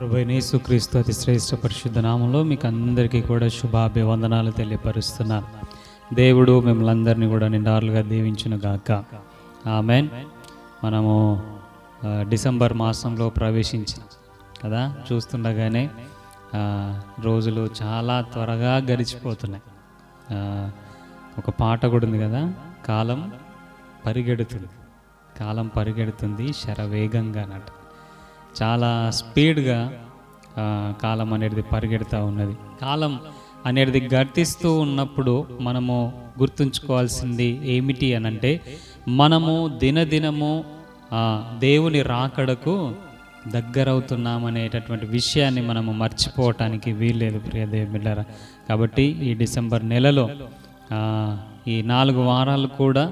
ప్రభువైన యేసుక్రీస్తు అతి శ్రేష్ఠ పరిశుద్ధ నామంలో మీకు అందరికీ కూడా శుభాభివందనాలు తెలియపరుస్తున్నాను. దేవుడు మిమ్మల్ని అందరినీ కూడా నిండారులుగా దీవించును గాక. ఆమెన్. మనము డిసెంబర్ మాసంలో ప్రవేశించాం కదా. చూస్తుండగానే రోజులు చాలా త్వరగా గడిచిపోతున్నాయి. ఒక పాట కూడా ఉంది కదా, కాలం పరిగెడుతుంది శరవేగంగా అన్నట్టు. చాలా స్పీడ్గా కాలం అనేది పరిగెడుతూ ఉన్నది. కాలం అనేది గతిస్తూ ఉన్నప్పుడు మనము గుర్తుంచుకోవాల్సింది ఏమిటి అనంటే, మనము దినదినము దేవుని రాకడకు దగ్గరవుతున్నామనేటటువంటి విషయాన్ని మనము మర్చిపోవటానికి వీల్లేదు ప్రియ దేవుని బిడ్డలారా. కాబట్టి ఈ డిసెంబర్ నెలలో ఈ 4 వారాలు కూడా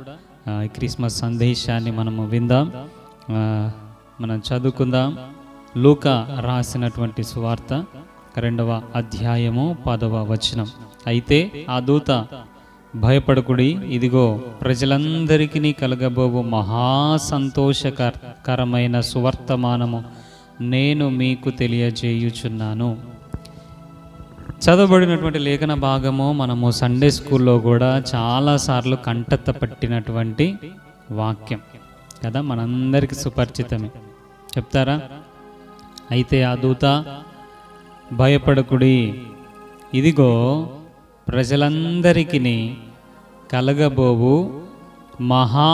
ఈ క్రిస్మస్ సందేశాన్ని మనము విందాం, మనం చదువుకుందాం. లూకా రాసినటువంటి సువార్త 2వ అధ్యాయము 10వ వచనం. అయితే ఆ దూత, భయపడకుడి, ఇదిగో ప్రజలందరికీ కలగబోవు మహా సంతోషకరమైన సువర్తమానము నేను మీకు తెలియజేయుచున్నాను. చదవబడినటువంటి లేఖన భాగము మనము సండే స్కూల్లో కూడా చాలాసార్లు కంటత పట్టినటువంటి వాక్యం కదా, మనందరికీ సుపరిచితమే. చెప్తారా? అయితే ఆ దూత, భయపడకుడి, ఇదిగో ప్రజలందరికీ కలగబోవు మహా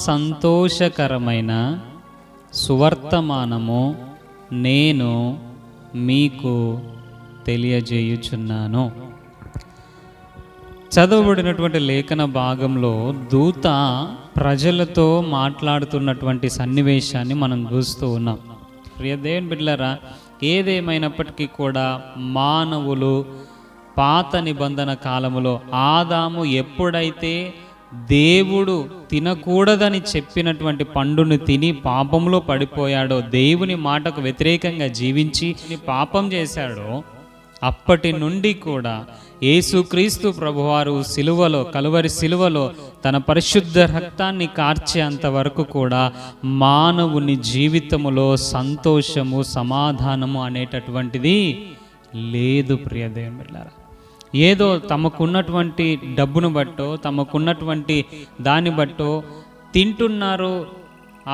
సంతోషకరమైన సువర్తమానము నేను మీకు తెలియజేయుచున్నాను. చదవబడినటువంటి లేఖన భాగంలో దూత ప్రజలతో మాట్లాడుతున్నటువంటి సన్నివేశాన్ని మనం చూస్తూ ఉన్నాం. ప్రియ దేవుని బిడ్డలారా, ఏదేమైనప్పటికీ కూడా మానవులు పాత నిబంధన కాలములో ఆదాము ఎప్పుడైతే దేవుడు తినకూడదని చెప్పినటువంటి పండును తిని పాపంలో పడిపోయాడో, దేవుని మాటకు వ్యతిరేకంగా జీవించి పాపం చేశాడో, అప్పటి నుండి కూడా యేసుక్రీస్తు ప్రభువారు కలువరి సిలువలో తన పరిశుద్ధ రక్తాన్ని కార్చేంత వరకు కూడా మానవుని జీవితములో సంతోషము, సమాధానము అనేటటువంటిది లేదు ప్రియ దేవుని బిడ్డలారా. ఏదో తమకున్నటువంటి డబ్బును బట్టో, తమకున్నటువంటి దాన్ని బట్టో తింటున్నారు,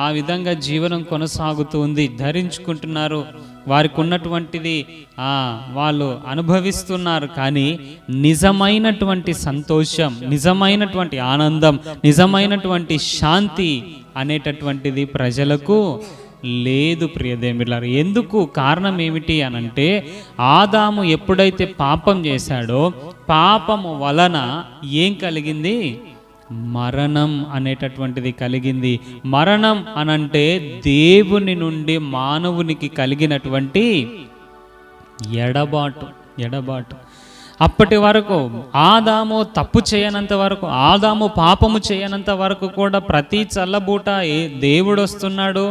ఆ విధంగా జీవనం కొనసాగుతుంది, ధరించుకుంటున్నారు, వారికి ఉన్నటువంటిది వాళ్ళు అనుభవిస్తున్నారు. కానీ నిజమైనటువంటి సంతోషం, నిజమైనటువంటి ఆనందం, నిజమైనటువంటి శాంతి అనేటటువంటిది ప్రజలకు లేదు ప్రియ దేవుని బిడ్డలారా. ఎందుకు? కారణం ఏమిటి అనంటే, ఆదాము ఎప్పుడైతే పాపం చేశాడో, పాపము వలన ఏం కలిగింది? మరణం అనేటటువంటిది కలిగింది. మరణం అనంటే దేవుని నుండి మానవునికి కలిగినటువంటి ఎడబాటు. అప్పటి వరకు ఆదాము తప్పు చేయనంత వరకు, ఆదాము పాపము చేయనంత వరకు కూడా ప్రతి చల్లబూట దేవుడు వస్తున్నాడు,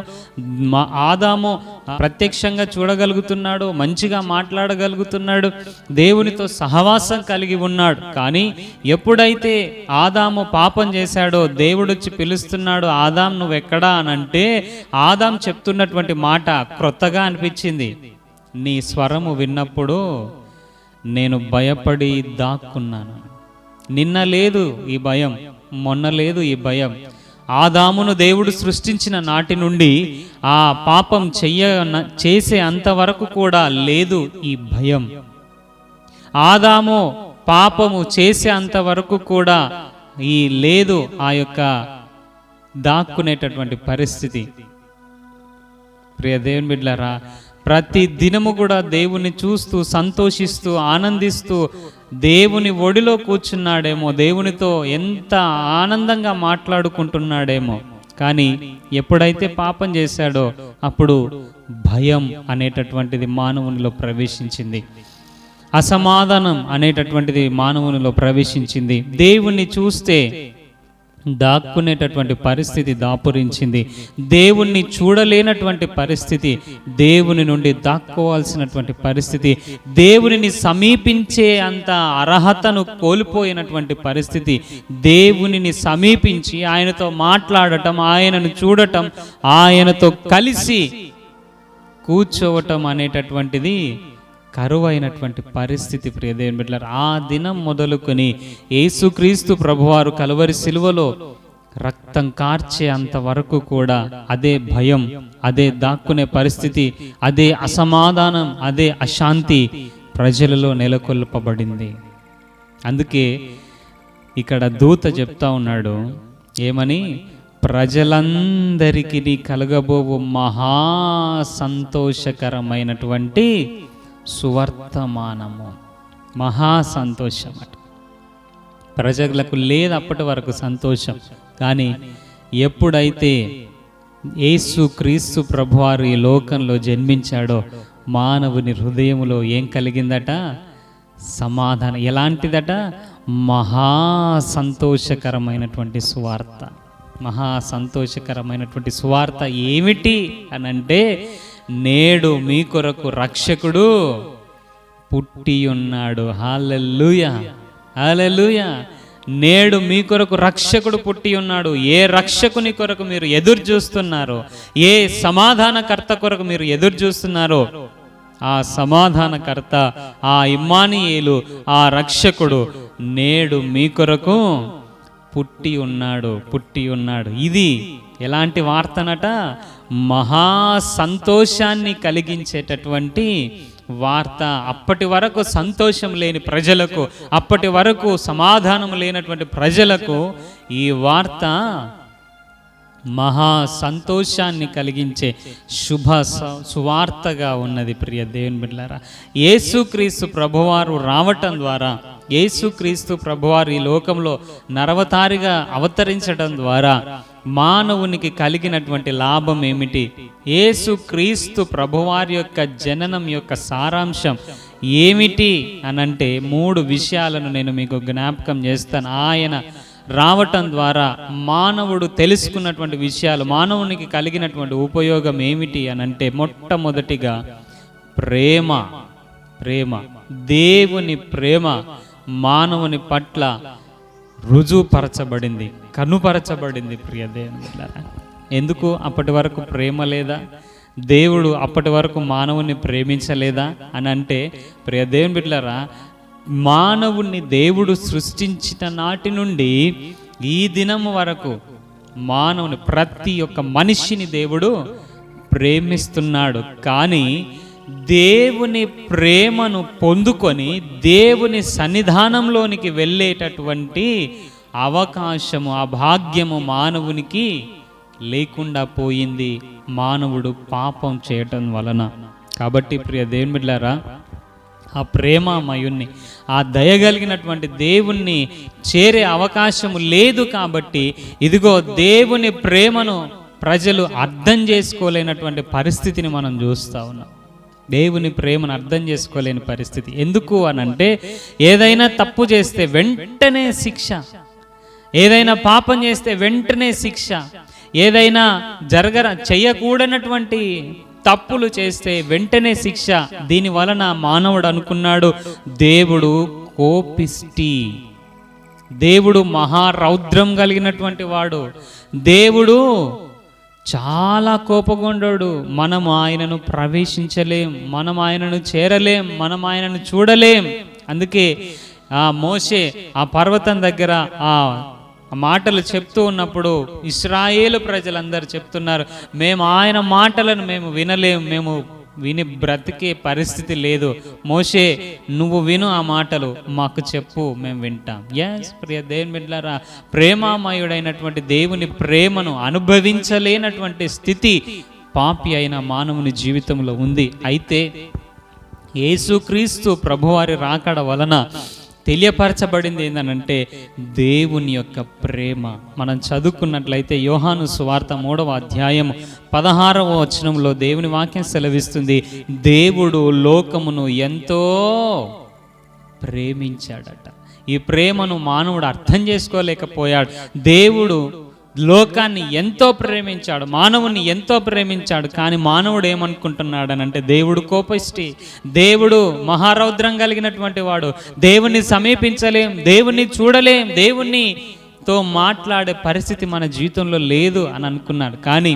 ఆదాము ప్రత్యక్షంగా చూడగలుగుతున్నాడు, మంచిగా మాట్లాడగలుగుతున్నాడు, దేవునితో సహవాసం కలిగి ఉన్నాడు. కానీ ఎప్పుడైతే ఆదాము పాపం చేశాడో, దేవుడు వచ్చి పిలుస్తున్నాడు, ఆదాం నువ్వెక్కడా అనంటే, ఆదాం చెప్తున్నటువంటి మాట క్రొత్తగా అనిపించింది. నీ స్వరము విన్నప్పుడు నేను భయపడి దాక్కున్నాను. నిన్న లేదు ఈ భయం, మొన్న లేదు ఈ భయం. ఆదామును దేవుడు సృష్టించిన నాటి నుండి ఆ పాపం చేసే అంతవరకు కూడా లేదు ఈ భయం. ఆదాము పాపము చేసే అంతవరకు కూడా లేదు ఆ యొక్క దాక్కునేటటువంటి పరిస్థితి. ప్రియ దేవుని బిడ్డలారా, ప్రతి దినము కూడా దేవుని చూస్తూ, సంతోషిస్తూ, ఆనందిస్తూ దేవుని ఒడిలో కూర్చున్నాడేమో, దేవునితో ఎంత ఆనందంగా మాట్లాడుకుంటున్నాడేమో. కానీ ఎప్పుడైతే పాపం చేశాడో అప్పుడు భయం అనేటటువంటిది మానవునిలో ప్రవేశించింది, అసమాధానం అనేటటువంటిది మానవునిలో ప్రవేశించింది. దేవుణ్ణి చూస్తే దాక్కునేటటువంటి పరిస్థితి దాపురించింది. దేవుణ్ణి చూడలేనటువంటి పరిస్థితి, దేవుని నుండి దాక్కోవాల్సినటువంటి పరిస్థితి, దేవునిని సమీపించే అంత అర్హతను కోల్పోయినటువంటి పరిస్థితి. దేవునిని సమీపించి ఆయనతో మాట్లాడటం, ఆయనను చూడటం, ఆయనతో కలిసి కూర్చోవటం అనేటటువంటిది కరువైనటువంటి పరిస్థితి. ప్రియ దేవుని బిడ్డలారా, ఆ దినం మొదలుకొని యేసుక్రీస్తు ప్రభువారు కలువరి సిలువలో రక్తం కార్చే అంతవరకు కూడా అదే భయం, అదే దాక్కునే పరిస్థితి, అదే అసమాధానం, అదే అశాంతి ప్రజలలో నెలకొల్పబడింది. అందుకే ఇక్కడ దూత చెప్తా ఉన్నాడు ఏమని, ప్రజలందరికీ కలగబోవు మహా సంతోషకరమైనటువంటి సువర్తమానము. మహా సంతోషం అట. ప్రజలకు లేదు అప్పటి వరకు సంతోషం, కానీ ఎప్పుడైతే యేసుక్రీస్తు ప్రభువారు ఈ లోకంలో జన్మించాడో మానవుని హృదయంలో ఏం కలిగిందట? సమాధానం. ఎలాంటిదట? మహా సంతోషకరమైనటువంటి సువార్త. మహా సంతోషకరమైనటువంటి సువార్త ఏమిటి అనంటే, నేడు మీ కొరకు రక్షకుడు పుట్టి ఉన్నాడు. హల్లెలూయా, హల్లెలూయా. నేడు మీ కొరకు రక్షకుడు పుట్టి ఉన్నాడు. ఏ రక్షకుని కొరకు మీరు ఎదురు చూస్తున్నారో, ఏ సమాధానకర్త కొరకు మీరు ఎదురు చూస్తున్నారో, ఆ సమాధానకర్త, ఆ ఇమ్మానుయేలు, ఆ రక్షకుడు నేడు మీ కొరకు పుట్టి ఉన్నాడు, పుట్టి ఉన్నాడు. ఇది ఎలాంటి వార్తనట? మహా సంతోషాన్ని కలిగించేటటువంటి వార్త. అప్పటి వరకు సంతోషం లేని ప్రజలకు, అప్పటి వరకు సమాధానం లేనటువంటి ప్రజలకు ఈ వార్త మహా సంతోషాన్ని కలిగించే శుభ సువార్తగా ఉన్నది. ప్రియ దేవుని బిడ్డలారా, యేసుక్రీస్తు ప్రభువారు రావటం ద్వారా, యేసుక్రీస్తు ప్రభువారు ఈ లోకంలో నరవతారిగా అవతరించడం ద్వారా మానవునికి కలిగినటువంటి లాభం ఏమిటి? యేసుక్రీస్తు ప్రభువారి యొక్క జననం యొక్క సారాంశం ఏమిటి అనంటే 3 విషయాలను నేను మీకు జ్ఞాపకం చేస్తాను. ఆయన రావటం ద్వారా మానవుడు తెలుసుకున్నటువంటి విషయాలు, మానవునికి కలిగినటువంటి ఉపయోగం ఏమిటి అనంటే, మొట్టమొదటిగా ప్రేమ. ప్రేమ, దేవుని ప్రేమ మానవుని పట్ల రుజువుపరచబడింది, కనుపరచబడింది. ప్రియ దేవుని బిడ్డలారా, ఎందుకు అప్పటి వరకు ప్రేమ లేదా? దేవుడు అప్పటి వరకు మానవుని ప్రేమించలేదా అని అంటే, ప్రియ దేవుని బిడ్డలారా, మానవుణ్ణి దేవుడు సృష్టించిన నాటి నుండి ఈ దినం వరకు మానవుని, ప్రతి ఒక్క మనిషిని దేవుడు ప్రేమిస్తున్నాడు. కానీ దేవుని ప్రేమను పొందుకొని దేవుని సన్నిధానంలోనికి వెళ్ళేటటువంటి అవకాశము, ఆ భాగ్యము మానవునికి లేకుండా పోయింది, మానవుడు పాపం చేయటం వలన. కాబట్టి ప్రియ దేవుని బిడ్డలారా, ఆ ప్రేమమయుణ్ణి, ఆ దయగలిగినటువంటి దేవుణ్ణి చేరే అవకాశము లేదు. కాబట్టి ఇదిగో దేవుని ప్రేమను ప్రజలు అర్థం చేసుకోలేనటువంటి పరిస్థితిని మనం చూస్తూ ఉన్నాం. దేవుని ప్రేమను అర్థం చేసుకోలేని పరిస్థితి. ఎందుకు అనంటే, ఏదైనా తప్పు చేస్తే వెంటనే శిక్ష, ఏదైనా పాపం చేస్తే వెంటనే శిక్ష, ఏదైనా చేయకూడనటువంటి తప్పులు చేస్తే వెంటనే శిక్ష. దీని వలన మానవుడు అనుకున్నాడు, దేవుడు కోపిష్టి, దేవుడు మహారౌద్రం కలిగినటువంటి వాడు, దేవుడు చాలా కోపగొండోడు, మనం ఆయనను ప్రవేశించలేం, మనం ఆయనను చేరలేం, మనం ఆయనను చూడలేం. అందుకే ఆ మోషే ఆ పర్వతం దగ్గర ఆ మాటలు చెప్తూ ఉన్నప్పుడు ఇశ్రాయేలు ప్రజలందరూ చెప్తున్నారు, మేము ఆయన మాటలను మేము వినలేం, మేము విని బ్రతికే పరిస్థితి లేదు. మోషే, నువ్వు విను, ఆ మాటలు మాకు చెప్పు, మేము వింటాం. ఎస్ ప్రియ దేవుని బిడ్డలారా, ప్రేమామయుడైనటువంటి దేవుని ప్రేమను అనుభవించలేనటువంటి స్థితి పాపి అయిన మానవుని జీవితంలో ఉంది. అయితే యేసుక్రీస్తు ప్రభువారి రాకడ వలన తెలియపరచబడింది ఏంటంటే దేవుని యొక్క ప్రేమ. మనం చదువుకున్నట్లయితే యోహాను సువార్త 3వ అధ్యాయం 16వ వచనంలో దేవుని వాక్యం సెలవిస్తుంది, దేవుడు లోకమును ఎంతో ప్రేమించాడట. ఈ ప్రేమను మానవుడు అర్థం చేసుకోలేకపోయాడు. దేవుడు లోకాన్ని ఎంతో ప్రేమించాడు, మానవుని ఎంతో ప్రేమించాడు. కానీ మానవుడు ఏమనుకుంటున్నాడు అనంటే, దేవుడు కోపిష్టి, దేవుడు మహారౌద్రం కలిగినటువంటి వాడు, దేవుణ్ణి సమీపించలేం, దేవుణ్ణి చూడలేం, దేవుణ్ణి తో మాట్లాడే పరిస్థితి మన జీవితంలో లేదు అని అనుకున్నాడు. కానీ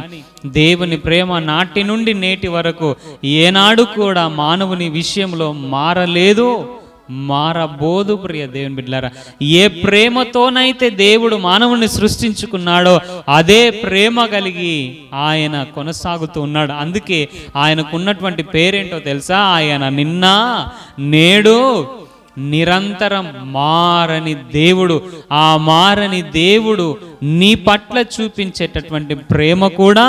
దేవుని ప్రేమ నాటి నుండి నేటి వరకు ఏనాడు కూడా మానవుని విషయంలో మారలేదు, మారబోదు. ప్రియ దేవుని బిడ్డలారా, ఏ ప్రేమతోనైతే దేవుడు మానవుని సృష్టించుకున్నాడో అదే ప్రేమ కలిగి ఆయన కొనసాగుతూ ఉన్నాడు. అందుకే ఆయనకున్నటువంటి పేరేంటో తెలుసా? ఆయన నిన్న నేడు నిరంతరం మారని దేవుడు. ఆ మారని దేవుడు నీ పట్ల చూపించేటటువంటి ప్రేమ కూడా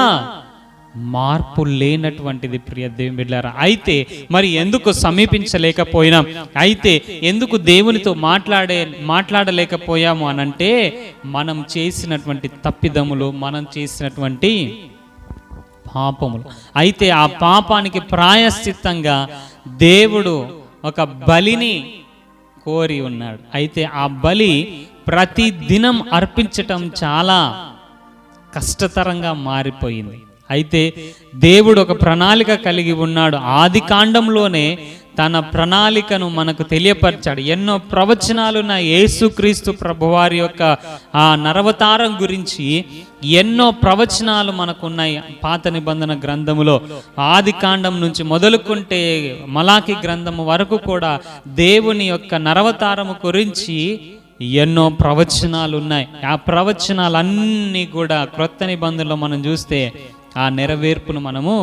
మార్పు లేనటువంటిది. ప్రియ దేవుని బిడ్డలారా, అయితే మరి ఎందుకు సమీపించలేకపోయినాం, అయితే ఎందుకు దేవునితో మాట్లాడలేకపోయాము అనంటే మనం చేసినటువంటి తప్పిదములు, మనం చేసినటువంటి పాపములు. అయితే ఆ పాపానికి ప్రాయశ్చిత్తంగా దేవుడు ఒక బలిని కోరి ఉన్నాడు. అయితే ఆ బలి ప్రతి దినం అర్పించటం చాలా కష్టతరంగా మారిపోయింది. అయితే దేవుడు ఒక ప్రణాళిక కలిగి ఉన్నాడు. ఆది కాండంలోనే తన ప్రణాళికను మనకు తెలియపరిచాడు. ఎన్నో ప్రవచనాలున్న యేసుక్రీస్తు ప్రభువారి యొక్క ఆ నరవతారం గురించి ఎన్నో ప్రవచనాలు మనకున్నాయి పాత నిబంధన గ్రంథములో. ఆది కాండం నుంచి మొదలుకుంటే మలాకి గ్రంథము వరకు కూడా దేవుని యొక్క నరవతారము గురించి ఎన్నో ప్రవచనాలు ఉన్నాయి. ఆ ప్రవచనాలన్నీ కూడా క్రొత్త నిబంధనలో మనం చూస్తే ఆ నెరవేర్పును మనము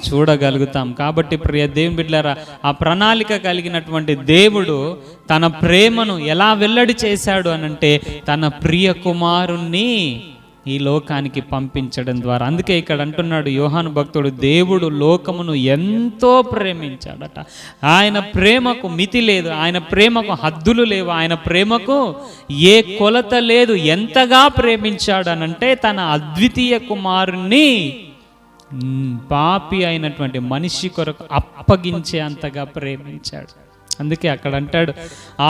చూడగలుగుతాం. కాబట్టి ప్రియ దేవుని బిడ్డలారా, ఆ ప్రణాళిక కలిగినటువంటి దేవుడు తన ప్రేమను ఎలా వెల్లడి చేశాడు అనంటే తన ప్రియ కుమారుణ్ణి ఈ లోకానికి పంపించడం ద్వారా. అందుకే ఇక్కడ అంటున్నాడు యోహాను భక్తుడు, దేవుడు లోకమును ఎంతో ప్రేమించాడట. ఆయన ప్రేమకు మితి లేదు, ఆయన ప్రేమకు హద్దులు లేవు, ఆయన ప్రేమకు ఏ కొలత లేదు. ఎంతగా ప్రేమించాడు అనంటే తన అద్వితీయ కుమారుణ్ణి పాపి అయినటువంటి మనిషి కొరకు అప్పగించే అంతగా ప్రేమించాడు. అందుకే అక్కడ అంటాడు,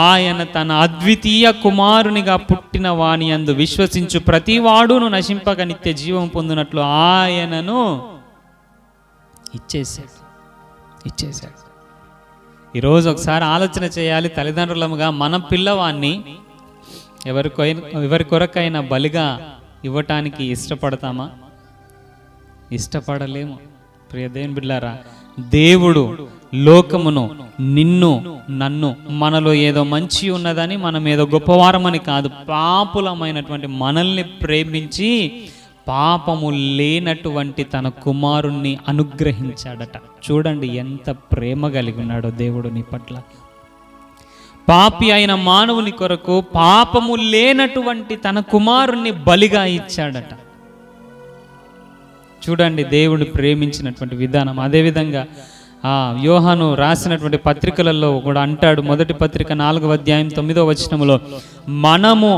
ఆయన తన అద్వితీయ కుమారునిగా పుట్టిన వాని యందు విశ్వసించు ప్రతి వాడును నశింపక నిత్య జీవం పొందినట్లు ఆయనను ఇచ్చేశాడు. ఈరోజు ఒకసారి ఆలోచన చేయాలి. తల్లిదండ్రులముగా మన పిల్లవాన్ని ఎవరి కొరకైనా బలిగా ఇవ్వటానికి ఇష్టపడతామా? ఇష్టపడలేము. ప్రియ దేవుని బిడ్డలారా, దేవుడు లోకమును, నిన్ను, నన్ను, మనలో ఏదో మంచి ఉన్నదని, మనం ఏదో గొప్పవారమని కాదు, పాపులమైనటువంటి మనల్ని ప్రేమించి పాపము లేనటువంటి తన కుమారుణ్ణి అనుగ్రహించాడట. చూడండి ఎంత ప్రేమ కలిగి ఉన్నాడో దేవుడు నీ పట్ల. పాపి అయిన మానవుని కొరకు పాపము లేనటువంటి తన కుమారుణ్ణి బలిగా ఇచ్చాడట. చూడండి దేవుడు ప్రేమించినటువంటి విధానం. అదేవిధంగా యోహాను రాసినటువంటి పత్రికలలో కూడా అంటాడు. మొదటి పత్రిక 4వ అధ్యాయం 9వ వచనములో, మనము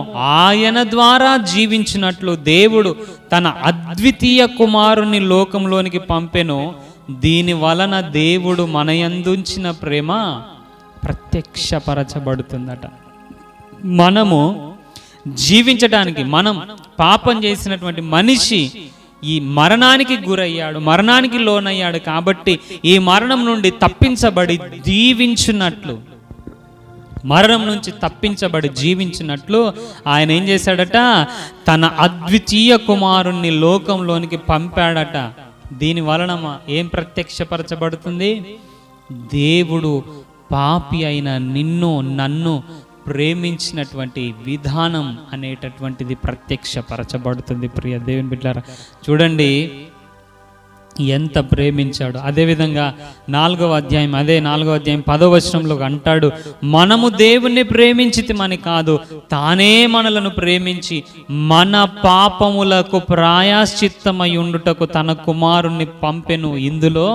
ఆయన ద్వారా జీవించినట్లు దేవుడు తన అద్వితీయ కుమారుని లోకంలోనికి పంపెను, దీని వలన దేవుడు మన యందుంచిన ప్రేమ ప్రత్యక్షపరచబడుతుందట. మనము జీవించడానికి, మనం పాపం చేసినటువంటి మనిషి ఈ మరణానికి గురయ్యాడు, మరణానికి లోనయ్యాడు. కాబట్టి ఈ మరణం నుండి తప్పించబడి జీవించినట్లు, మరణం నుంచి తప్పించబడి జీవించినట్లు ఆయన ఏం చేశాడట? తన అద్వితీయ కుమారుణ్ణి లోకంలోనికి పంపాడట. దీని వలన ఏం ప్రత్యక్షపరచబడుతుంది? దేవుడు పాపి అయిన నిన్ను, నన్ను ప్రేమించినటువంటి విధానం అనేటటువంటిది ప్రత్యక్షపరచబడుతుంది. ప్రియ దేవుని బిడ్డలారా, చూడండి ఎంత ప్రేమించాడు. అదేవిధంగా 4వ అధ్యాయం 10వ వచనంలో అంటాడు, మనము దేవుణ్ణి ప్రేమించితిమని కాదు, తానే మనలను ప్రేమించి మన పాపములకు ప్రాయశ్చిత్తమై ఉండుటకు తన కుమారుణ్ణి పంపెను. ఇందులో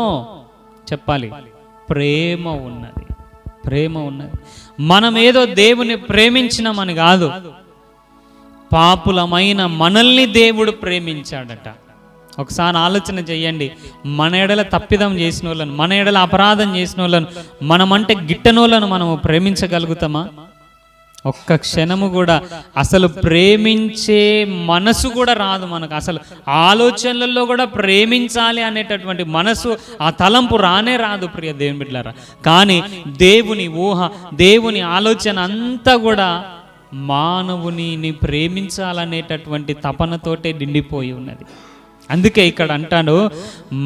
చెప్పాలి, ప్రేమ ఉన్నది. మనం ఏదో దేవుని ప్రేమించినామని కాదు, పాపులమైన మనల్ని దేవుడు ప్రేమించాడట. ఒకసారి ఆలోచన చెయ్యండి. మన ఎడల తప్పిదం చేసిన వాళ్ళను, మన ఎడల అపరాధం చేసిన వాళ్ళను, మనమంటే గిట్టనోళ్ళను మనము ప్రేమించగలుగుతామా? ఒక్క క్షణము కూడా అసలు ప్రేమించే మనసు కూడా రాదు మనకు. అసలు ఆలోచనలలో కూడా ప్రేమించాలి అనేటటువంటి మనసు, ఆ తలంపు రానే రాదు. ప్రియ దేవుని బిడ్డలారా, కానీ దేవుని ఊహ, దేవుని ఆలోచన అంతా కూడా మానవుని ప్రేమించాలనేటటువంటి తపనతోటే నిండిపోయి ఉన్నది. అందుకే ఇక్కడ అంటాడు,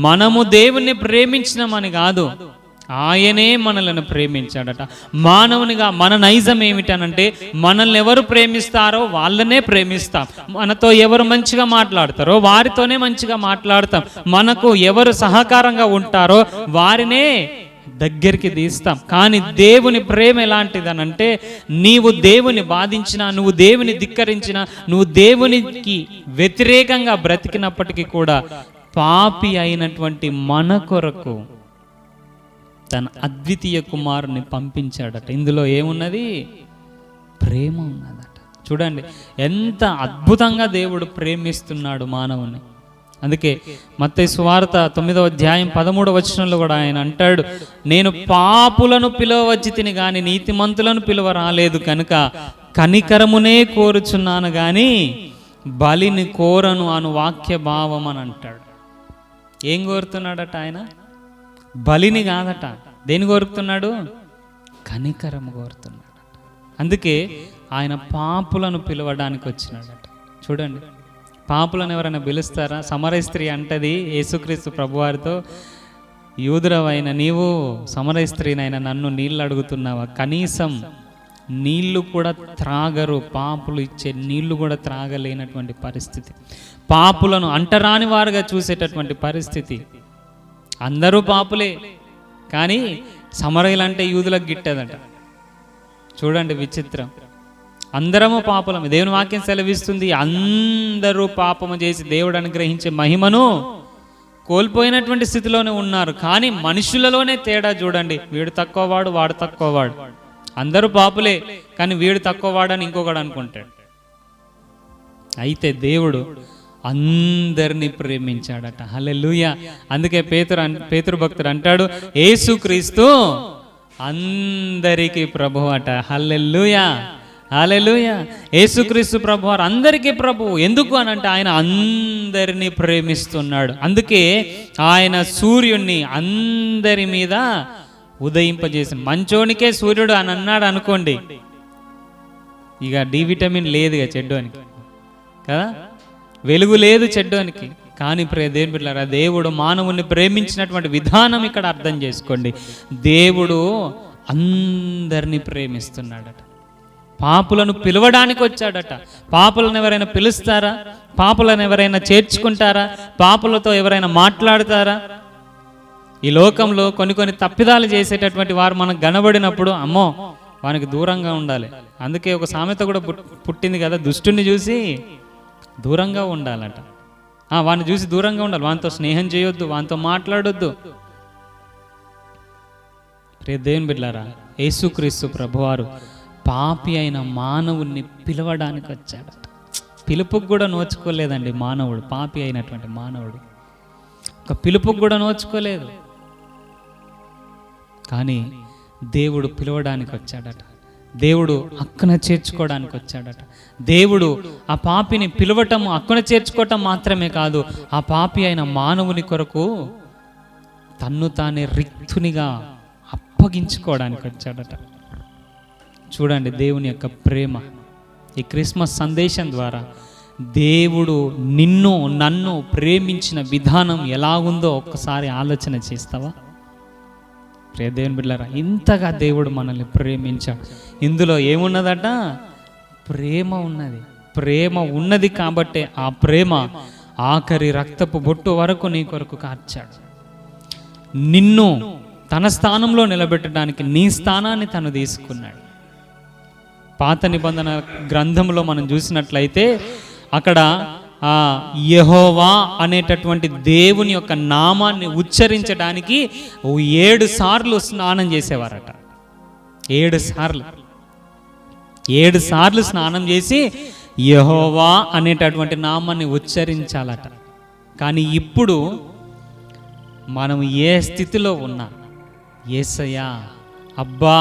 మనము దేవుణ్ణి ప్రేమించినామని కాదు, ఆయనే మనలను ప్రేమించాడట. మానవునిగా మన నైజం ఏమిటనంటే, మనల్ని ఎవరు ప్రేమిస్తారో వాళ్ళనే ప్రేమిస్తాం. మనతో ఎవరు మంచిగా మాట్లాడతారో వారితోనే మంచిగా మాట్లాడతాం. మనకు ఎవరు సహకారంగా ఉంటారో వారినే దగ్గరికి తీస్తాం. కానీ దేవుని ప్రేమ ఎలాంటిదనంటే, నీవు దేవుని బాధించినా, నువ్వు దేవుని ధిక్కరించినా, నువ్వు దేవునికి వ్యతిరేకంగా బ్రతికినప్పటికీ కూడా పాపి అయినటువంటి మన కొరకు తన అద్వితీయ కుమారుని పంపించాడట. ఇందులో ఏమున్నది? ప్రేమ ఉన్నదట. చూడండి ఎంత అద్భుతంగా దేవుడు ప్రేమిస్తున్నాడు మానవుని. అందుకే మత్తయి సువార్త 9వ అధ్యాయం 13వ వచనంలో కూడా ఆయన అంటాడు, నేను పాపులను పిలువవచ్చి తిని గాని నీతిమంతులను పిలువ రాలేదు కనుక కనికరమునే కోరుచున్నాను గాని బలిని కోరను అను వాక్య భావం అని అంటాడు. ఏం కోరుతున్నాడట ఆయన? బలిని కాదట. దేని కోరుతున్నాడు? కనికరము కోరుతున్నాడు. అందుకే ఆయన పాపులను పిలవడానికి వచ్చినాడట. చూడండి, పాపులను ఎవరైనా పిలుస్తారా? సమరయ స్త్రీ అంటది యేసుక్రీస్తు ప్రభువారితో, యూదురవైన నీవు సమరయ స్త్రీనైనా నన్ను నీళ్ళు అడుగుతున్నావా? కనీసం నీళ్లు కూడా త్రాగరు, పాపులు ఇచ్చే నీళ్లు కూడా త్రాగలేనటువంటి పరిస్థితి, పాపులను అంటరాని వారుగా చూసేటటువంటి పరిస్థితి. అందరూ పాపులే, కానీ సమరయులంటే యూదులకు గిట్టదట. చూడండి విచిత్రం. అందరము పాపులమే. దేవుని వాక్యం సెలవిస్తుంది, అందరూ పాపము చేసి దేవుడు అనుగ్రహించే మహిమను కోల్పోయినటువంటి స్థితిలోనే ఉన్నారు. కానీ మనుషులలోనే తేడా చూడండి, వీడు తక్కువవాడు, వాడు తక్కువవాడు. అందరూ పాపులే, కానీ వీడు తక్కువవాడని ఇంకొకడు అనుకుంటాడు. అయితే దేవుడు అందరినీ ప్రేమించాడట. హల్లెలూయా. అందుకే పేతురు భక్తుడు అంటాడు, యేసుక్రీస్తు అందరికీ ప్రభువు అట. హల్లెలూయా, హల్లెలూయా. యేసుక్రీస్తు ప్రభువారు అందరికీ ప్రభువు. ఎందుకు అని అంటే ఆయన అందరినీ ప్రేమిస్తున్నాడు. అందుకే ఆయన సూర్యుణ్ణి అందరి మీద ఉదయింపజేసి, మంచోనికే సూర్యుడు అని అన్నాడు అనుకోండి, ఇక డి విటమిన్ లేదుగా చెడ్డోనికి కదా, వెలుగు లేదు చెడ్డోనికి. కానీ దేవుని బిడ్డలారా, దేవుడు మానవుని ప్రేమించినటువంటి విధానం ఇక్కడ అర్థం చేసుకోండి. దేవుడు అందరినీ ప్రేమిస్తున్నాడట. పాపులను పిలవడానికి వచ్చాడట. పాపులను ఎవరైనా పిలుస్తారా? పాపులను ఎవరైనా చేర్చుకుంటారా? పాపులతో ఎవరైనా మాట్లాడతారా? ఈ లోకంలో కొన్ని తప్పిదాలు చేసేటటువంటి వారు మనకు కనబడినప్పుడు అమ్మో వానికి దూరంగా ఉండాలి. అందుకే ఒక సామెత కూడా పుట్టింది కదా, దుష్టుని చూసి దూరంగా ఉండాలట. వాడిని చూసి దూరంగా ఉండాలి, వానితో స్నేహం చేయొద్దు, వానితో మాట్లాడొద్దు. దేవుని బిడ్డలారా, యేసుక్రీస్తు ప్రభువారు పాపి అయిన మానవుణ్ణి పిలవడానికి వచ్చాడట. పిలుపుకు కూడా నోచుకోలేదండి మానవుడు. పాపి అయినటువంటి మానవుడు ఒక పిలుపుకు కూడా నోచుకోలేదు, కానీ దేవుడు పిలవడానికి వచ్చాడట. దేవుడు అక్కన చేర్చుకోవడానికి వచ్చాడట. దేవుడు ఆ పాపిని పిలవటము, అక్కన చేర్చుకోవటం మాత్రమే కాదు, ఆ పాపి అయిన మానవుని కొరకు తన్ను తానే రిక్తునిగా అప్పగించుకోవడానికి వచ్చాడట. చూడండి దేవుని యొక్క ప్రేమ. ఈ క్రిస్మస్ సందేశం ద్వారా దేవుడు నిన్ను నన్ను ప్రేమించిన విధానం ఎలాగుందో ఒక్కసారి ఆలోచన చేస్తావా? దేవుని బిడ్డలారా, ఇంతగా దేవుడు మనల్ని ప్రేమించాడు. ఇందులో ఏమున్నదట? ప్రేమ ఉన్నది. ప్రేమ ఉన్నది కాబట్టే ఆ ప్రేమ ఆఖరి రక్తపు బొట్టు వరకు నీ కొరకు కార్చాడు. నిన్ను తన స్థానంలో నిలబెట్టడానికి నీ స్థానాన్ని తను తీసుకున్నాడు. పాత నిబంధన గ్రంథంలో మనం చూసినట్లయితే అక్కడ యెహోవా అనేటటువంటి దేవుని యొక్క నామాన్ని ఉచ్చరించడానికి 7 సార్లు స్నానం చేసేవారట. 7 సార్లు స్నానం చేసి యెహోవా అనేటటువంటి నామాన్ని ఉచ్చరించాలట. కానీ ఇప్పుడు మనం ఏ స్థితిలో ఉన్నా యేసయ్యా, అబ్బా,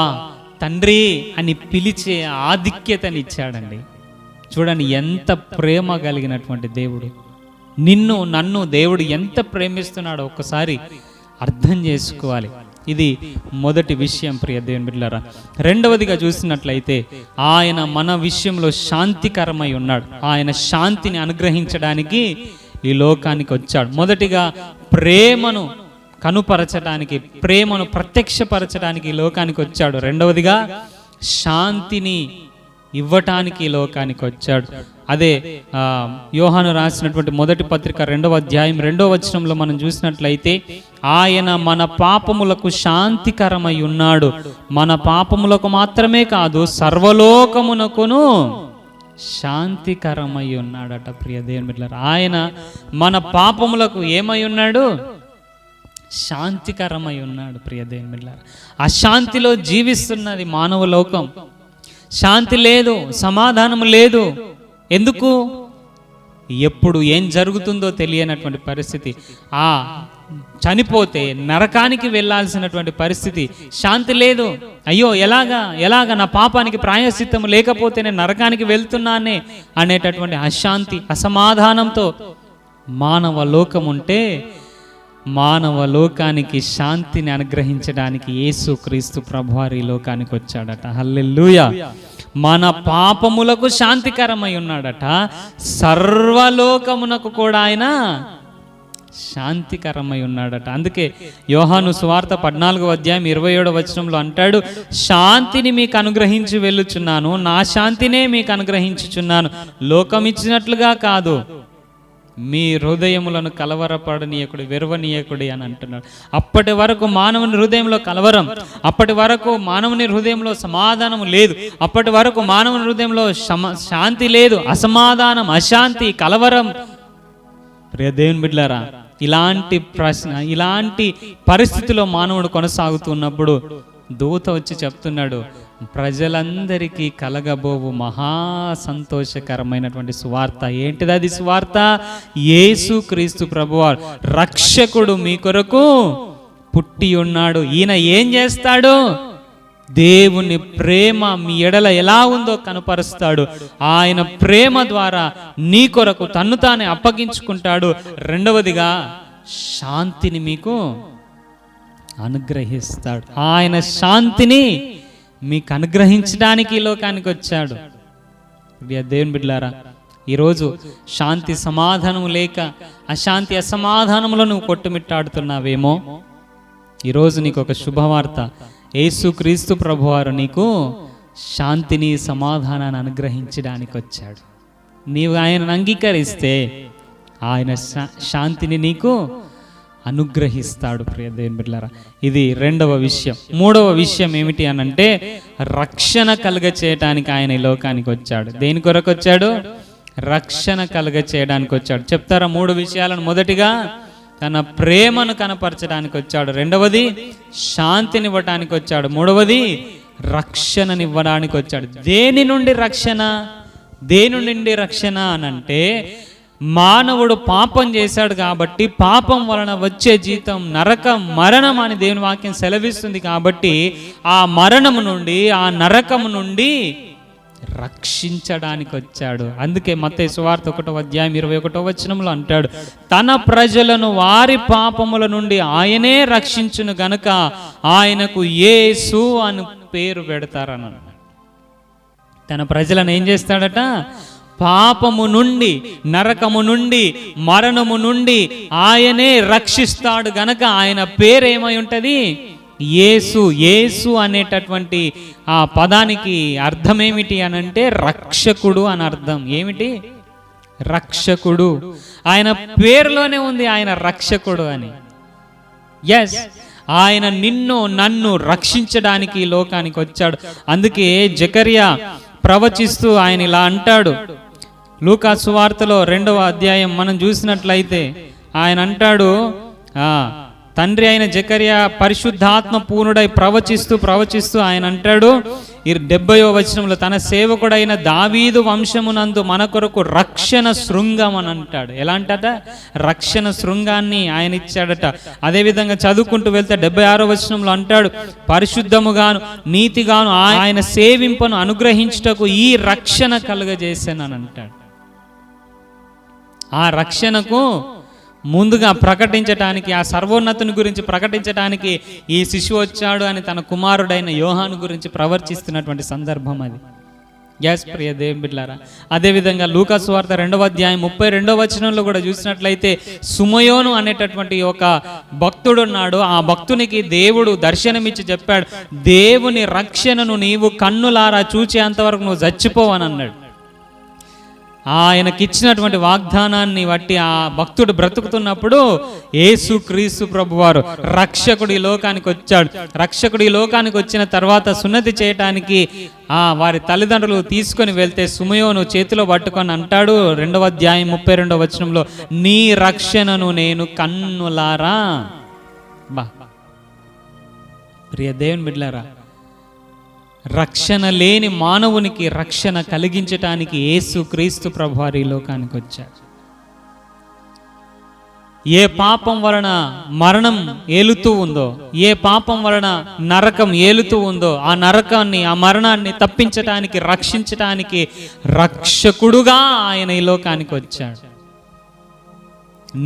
తండ్రి అని పిలిచే ఆధిక్యతనిచ్చాడండి. చూడండి ఎంత ప్రేమ కలిగినటువంటి దేవుడు. నిన్ను నన్ను దేవుడు ఎంత ప్రేమిస్తున్నాడో ఒక్కసారి అర్థం చేసుకోవాలి. ఇది మొదటి విషయం ప్రియ దేవుని బిడ్డలారా. రెండవదిగా చూసినట్లయితే ఆయన మన విషయంలో శాంతికరమై ఉన్నాడు. ఆయన శాంతిని అనుగ్రహించడానికి ఈ లోకానికి వచ్చాడు. మొదటిగా ప్రేమను కనుపరచడానికి, ప్రేమను ప్రత్యక్షపరచడానికి ఈ లోకానికి వచ్చాడు. రెండవదిగా శాంతిని ఇవ్వటానికి ఈ లోకానికి వచ్చాడు. అదే యోహాను రాసినటువంటి మొదటి పత్రిక 2వ అధ్యాయం 2వ వచనంలో మనం చూసినట్లయితే ఆయన మన పాపములకు శాంతికరమై ఉన్నాడు. మన పాపములకు మాత్రమే కాదు, సర్వలోకమునకును శాంతికరమై ఉన్నాడట. ప్రియ దేవుని బిడ్డలారా, ఆయన మన పాపములకు ఏమై ఉన్నాడు? శాంతికరమై ఉన్నాడు. ప్రియ దేవుని బిడ్డలారా, అశాంతిలో జీవిస్తున్నది మానవ లోకం. శాంతి లేదు, సమాధానం లేదు. ఎందుకు? ఎప్పుడు ఏం జరుగుతుందో తెలియనటువంటి పరిస్థితి, చనిపోతే నరకానికి వెళ్ళాల్సినటువంటి పరిస్థితి, శాంతి లేదు. అయ్యో ఎలాగా నా పాపానికి ప్రాయశ్చిత్తం లేకపోతే నేను నరకానికి వెళ్తున్నానే అనేటటువంటి అశాంతి, అసమాధానంతో మానవ లోకం ఉంటే, మానవ లోకానికి శాంతిని అనుగ్రహించడానికి యేసుక్రీస్తు ప్రభువారు ఈ లోకానికి వచ్చాడట. హల్లెలూయా. మన పాపములకు శాంతికరమై ఉన్నాడట, సర్వలోకమునకు కూడా ఆయన శాంతికరమై ఉన్నాడట. అందుకే యోహాను సువార్త 14వ అధ్యాయం 27వ వచనంలో అంటాడు, శాంతిని మీకు అనుగ్రహించి వెళ్ళుచున్నాను, నా శాంతినే మీకు అనుగ్రహించుచున్నాను, లోకం ఇచ్చినట్లుగా కాదు, మీ హృదయములను కలవరపడనీయకుడి, వెరవనీయకుడి అని అంటున్నాడు. అప్పటి వరకు మానవుని హృదయంలో కలవరం, అప్పటి వరకు మానవుని హృదయంలో సమాధానం లేదు, అప్పటి వరకు మానవుని హృదయంలో శాంతి లేదు, అసమాధానం, అశాంతి, కలవరం. ప్రియ దేవుని బిడ్డలారా, ఇలాంటి పరిస్థితిలో మానవుడు కొనసాగుతున్నప్పుడు దూత వచ్చి చెప్తున్నాడు, ప్రజలందరికీ కలగబోవు మహా సంతోషకరమైనటువంటి సువార్త. ఏంటిది అది సువార్త? యేసుక్రీస్తు ప్రభువారు రక్షకుడు మీ కొరకు పుట్టి ఉన్నాడు. ఈయన ఏం చేస్తాడు? దేవుని ప్రేమ మీ ఎడల ఎలా ఉందో కనపరుస్తాడు. ఆయన ప్రేమ ద్వారా నీ కొరకు తన్ను తానే అప్పగించుకుంటాడు. రెండవదిగా శాంతిని మీకు అనుగ్రహిస్తాడు. ఆయన శాంతిని మీకు అనుగ్రహించడానికి ఈ లోకానికి వచ్చాడు. దేవుని బిడ్డలారా, ఈరోజు శాంతి సమాధానం లేక అశాంతి అసమాధానంలో నువ్వు కొట్టుమిట్టాడుతున్నావేమో, ఈరోజు నీకు ఒక శుభవార్త. యేసుక్రీస్తు ప్రభువారు నీకు శాంతిని సమాధానాన్ని అనుగ్రహించడానికి వచ్చాడు. నీవు ఆయనను అంగీకరిస్తే ఆయన శాంతిని నీకు అనుగ్రహిస్తాడు. ప్రియ దేవుని బిడ్డలారా, ఇది రెండవ విషయం. మూడవ విషయం ఏమిటి అనంటే, రక్షణ కలుగ చేయడానికి ఆయన ఈ లోకానికి వచ్చాడు. దేని కొరకు వచ్చాడు? రక్షణ కలుగ చేయడానికి వచ్చాడు. చెప్తారా 3 విషయాలను? మొదటిగా తన ప్రేమను కనపరచడానికి వచ్చాడు, రెండవది శాంతినివ్వడానికి వచ్చాడు, మూడవది రక్షణనివ్వడానికి వచ్చాడు. దేని నుండి రక్షణ? దేని నుండి రక్షణ అనంటే, మానవుడు పాపం చేశాడు కాబట్టి పాపం వలన వచ్చే జీతం నరకం, మరణం అని దేవుని వాక్యం సెలవిస్తుంది. కాబట్టి ఆ మరణము నుండి, ఆ నరకము నుండి రక్షించడానికి వచ్చాడు. అందుకే మత్తయి సువార్త 1వ అధ్యాయం 21వ వచనంలో అంటాడు, తన ప్రజలను వారి పాపముల నుండి ఆయనే రక్షించును గనుక ఆయనకు యేసు అని పేరు పెడతారని. తన ప్రజలను ఏం చేస్తాడట? పాపము నుండి, నరకము నుండి, మరణము నుండి ఆయనే రక్షిస్తాడు గనక ఆయన పేరు ఏమై ఉంటది? యేసు. యేసు అనేటటువంటి ఆ పదానికి అర్థం ఏమిటి అనంటే రక్షకుడు అని అర్థం. ఏమిటి? రక్షకుడు. ఆయన పేరులోనే ఉంది ఆయన రక్షకుడు అని. ఎస్, ఆయన నిన్ను నన్ను రక్షించడానికి ఈ లోకానికి వచ్చాడు. అందుకే జకరియా ప్రవచిస్తూ ఆయన ఇలా అంటాడు. లూకా సువార్తలో 2వ అధ్యాయం మనం చూసినట్లయితే ఆయన అంటాడు, తండ్రి అయిన జకరియా పరిశుద్ధాత్మ పూర్ణుడై ప్రవచిస్తూ ఆయన అంటాడు 70వ వచనంలో, తన సేవకుడైన దావీదు వంశమునందు మన కొరకు రక్షణ శృంగం అని అంటాడు. ఎలాంటట? రక్షణ శృంగాన్ని ఆయన ఇచ్చాడట. అదేవిధంగా చదువుకుంటూ వెళ్తే 76వ వచనంలో అంటాడు, పరిశుద్ధముగాను నీతిగాను ఆయన సేవింపను అనుగ్రహించుటకు ఈ రక్షణ కలుగజేశానని అంటాడు. ఆ రక్షణకు ముందుగా ప్రకటించడానికి, ఆ సర్వోన్నతుని గురించి ప్రకటించడానికి ఈ శిశువు వచ్చాడు అని తన కుమారుడైన యోహాను గురించి ప్రవర్తిస్తున్నటువంటి సందర్భం అది. గ్యాస్ ప్రియ దేవుని బిడ్డలారా, అదేవిధంగా లూకా సువార్త 2వ అధ్యాయం 32వ వచనంలో కూడా చూసినట్లయితే సుమయోను అనేటటువంటి ఒక భక్తుడు ఉన్నాడు. ఆ భక్తునికి దేవుడు దర్శనమిచ్చి చెప్పాడు, దేవుని రక్షణను నీవు కన్నులారా చూచేంతవరకు నువ్వు చచ్చిపోవని అన్నాడు. ఆయనకిచ్చినటువంటి వాగ్దానాన్ని బట్టి ఆ భక్తుడు బ్రతుకుతున్నప్పుడు యేసుక్రీస్తు ప్రభువారు రక్షకుడు ఈ లోకానికి వచ్చాడు. రక్షకుడు ఈ లోకానికి వచ్చిన తర్వాత సున్నతి చేయటానికి వారి తల్లిదండ్రులు తీసుకొని వెళ్తే సుమయోను చేతిలో పట్టుకొని అంటాడు 2వ అధ్యాయం 32వ వచనంలో, నీ రక్షణను నేను కన్నులారా. ప్రియ దేవుని బిడ్డలారా, రక్షణ లేని మానవునికి రక్షణ కలిగించటానికి యేసుక్రీస్తు ప్రభువారు ఈ లోకానికి వచ్చాడు. ఏ పాపం వలన మరణం ఏలుతూ ఉందో, ఏ పాపం వలన నరకం ఏలుతూ ఉందో, ఆ నరకాన్ని, ఆ మరణాన్ని తప్పించటానికి, రక్షించటానికి రక్షకుడుగా ఆయన ఈ లోకానికి వచ్చాడు.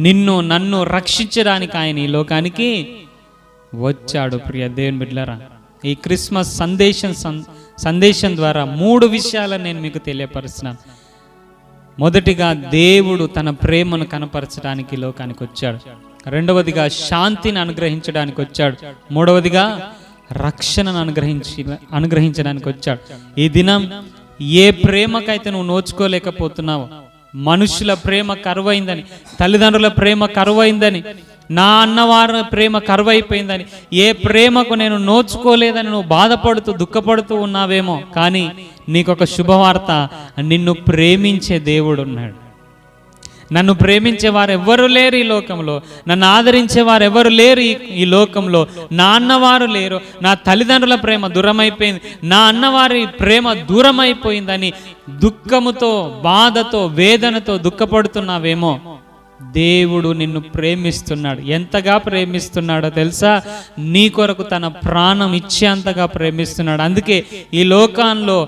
నిన్ను నన్ను రక్షించడానికి ఆయన ఈ లోకానికి వచ్చాడు. ప్రియ దేవుని బిడ్డలారా, ఈ క్రిస్మస్ సందేశం ద్వారా 3 విషయాలను నేను మీకు తెలియపరుస్తున్నాను. మొదటిగా, దేవుడు తన ప్రేమను కనపరచడానికి లోకానికి వచ్చాడు. రెండవదిగా, శాంతిని అనుగ్రహించడానికి వచ్చాడు. మూడవదిగా, రక్షణను అనుగ్రహించడానికి వచ్చాడు. ఈ దినం ఏ ప్రేమకైతే నువ్వు నోచుకోలేకపోతున్నావు, మనుషుల ప్రేమ కరువైందని, తల్లిదండ్రుల ప్రేమ కరువైందని, నా అన్నవారి ప్రేమ కరువైపోయిందని, ఏ ప్రేమకు నేను నోచుకోలేదని నువ్వు బాధపడుతూ దుఃఖపడుతూ ఉన్నావేమో, కానీ నీకొక శుభవార్త, నిన్ను ప్రేమించే దేవుడు ఉన్నాడు. నన్ను ప్రేమించే వారు ఎవ్వరు లేరు ఈ లోకంలో, నన్ను ఆదరించే వారు ఎవరు లేరు ఈ లోకంలో. నా అన్నవారు లేరు, నా తల్లిదండ్రుల ప్రేమ దూరమైపోయింది, నా అన్నవారి ప్రేమ దూరమైపోయిందని దుఃఖముతో, బాధతో, వేదనతో దుఃఖపడుతున్నావేమో, దేవుడు నిన్ను ప్రేమిస్తున్నాడు. ఎంతగా ప్రేమిస్తున్నాడో తెలుసా? నీ కొరకు తన ప్రాణం ఇచ్చేంతగా ప్రేమిస్తున్నాడు. అందుకే ఈ లోకంలో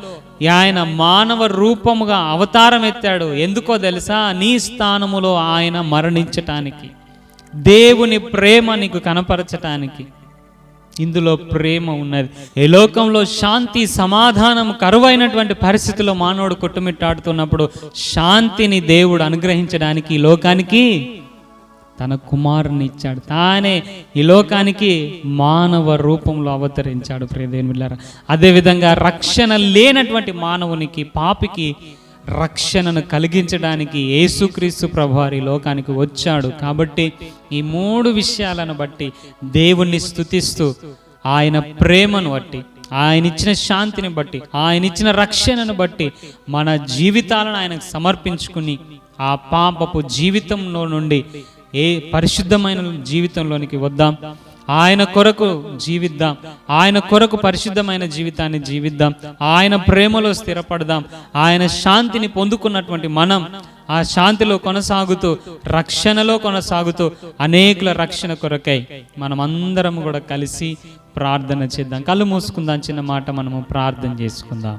ఆయన మానవ రూపముగా అవతారం ఎత్తాడు. ఎందుకో తెలుసా? నీ స్థానములో ఆయన మరణించటానికి, దేవుని ప్రేమ నీకు కనపరచటానికి. ఇందులో ప్రేమ ఉన్నది. ఈ లోకంలో శాంతి, సమాధానం కరువైనటువంటి పరిస్థితుల్లో మానవుడు కొట్టుమిట్టాడుతున్నప్పుడు శాంతిని దేవుడు అనుగ్రహించడానికి ఈ లోకానికి తన కుమారుని ఇచ్చాడు. తానే ఈ లోకానికి మానవ రూపంలో అవతరించాడు. ప్రియ దేవుని బిడ్డలారా, అదేవిధంగా రక్షణ లేనటువంటి మానవునికి, పాపికి రక్షణను కలిగించడానికి యేసుక్రీస్తు ప్రభువారు ఈ లోకానికి వచ్చాడు. కాబట్టి ఈ 3 విషయాలను బట్టి దేవుణ్ణి స్తుతిస్తూ, ఆయన ప్రేమను బట్టి, ఆయన ఇచ్చిన శాంతిని బట్టి, ఆయన ఇచ్చిన రక్షణను బట్టి మన జీవితాలను ఆయనకు సమర్పించుకుని ఆ పాపపు జీవితంలో నుండి ఏ పరిశుద్ధమైన జీవితంలోనికి వద్దాం. ఆయన కొరకు జీవిద్దాం, ఆయన కొరకు పరిశుద్ధమైన జీవితాన్ని జీవిద్దాం, ఆయన ప్రేమలో స్థిరపడదాం. ఆయన శాంతిని పొందుకున్నటువంటి మనం ఆ శాంతిలో కొనసాగుతూ, రక్షణలో కొనసాగుతూ, అనేకుల రక్షణ కొరకై మనమందరం కూడా కలిసి ప్రార్థన చేద్దాం. కళ్ళు మూసుకుందాం, చిన్న మాట మనము ప్రార్థన చేసుకుందాం.